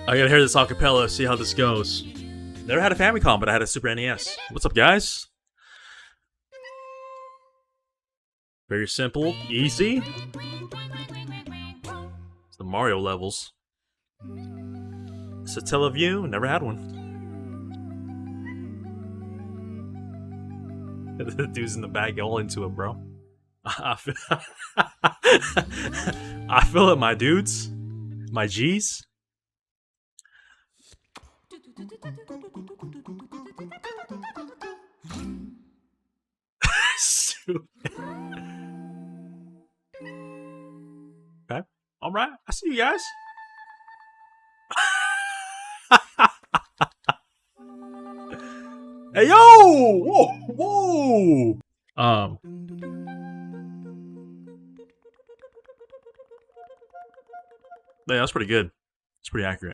I gotta hear this acapella, see how this goes. Never had a Famicom, but I had a Super NES. What's up, guys? Very simple, easy. It's the Mario levels. Satellaview, never had one. The dude's in the bag, all into it, bro. I feel it, my dudes, my G's. Okay, all right. I see you guys. Hey yo! Whoa! Whoa! Yeah, that's pretty good. It's pretty accurate.